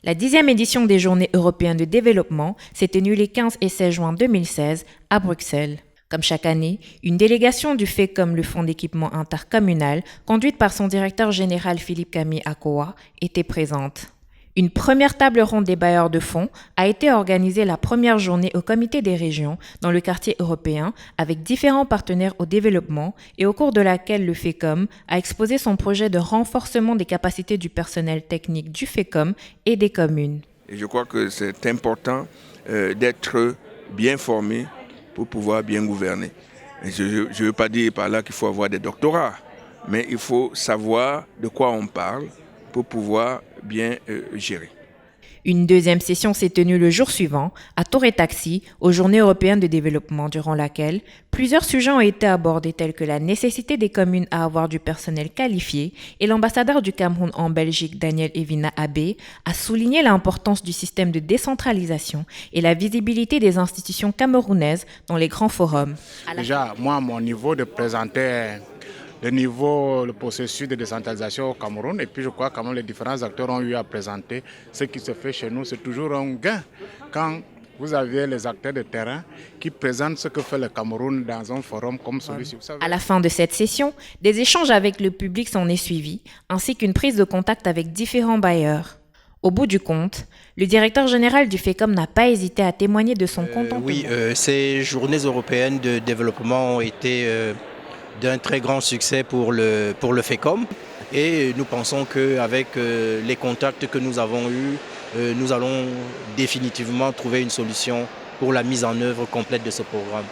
La 10e édition des Journées européennes de développement s'est tenue les 15 et 16 juin 2016 à Bruxelles. Comme chaque année, une délégation du FECOM, le Fonds d'équipement intercommunal, conduite par son directeur général Philippe Camille Akowa, était présente. Une première table ronde des bailleurs de fonds a été organisée la première journée au Comité des régions dans le quartier européen avec différents partenaires au développement et au cours de laquelle le FECOM a exposé son projet de renforcement des capacités du personnel technique du FECOM et des communes. Et je crois que c'est important d'être bien formé pour pouvoir bien gouverner. Et je ne veux pas dire par là qu'il faut avoir des doctorats, mais il faut savoir de quoi on parle pour pouvoir bien gérer. Une deuxième session s'est tenue le jour suivant, à Tour et Taxi, aux Journées européennes de développement, durant laquelle plusieurs sujets ont été abordés tels que la nécessité des communes à avoir du personnel qualifié et l'ambassadeur du Cameroun en Belgique, Daniel Evina Abbé, a souligné l'importance du système de décentralisation et la visibilité des institutions camerounaises dans les grands forums. Déjà, moi, à mon niveau, de présenter le processus de décentralisation au Cameroun. Et puis je crois que les différents acteurs ont eu à présenter ce qui se fait chez nous. C'est toujours un gain quand vous avez les acteurs de terrain qui présentent ce que fait le Cameroun dans un forum comme celui-ci. À la fin de cette session, des échanges avec le public s'en est suivi, ainsi qu'une prise de contact avec différents bailleurs. Au bout du compte, le directeur général du FECOM n'a pas hésité à témoigner de son contentement. Ces journées européennes de développement ont été d'un très grand succès pour le FECOM. Et nous pensons qu'avec les contacts que nous avons eus, nous allons définitivement trouver une solution pour la mise en œuvre complète de ce programme.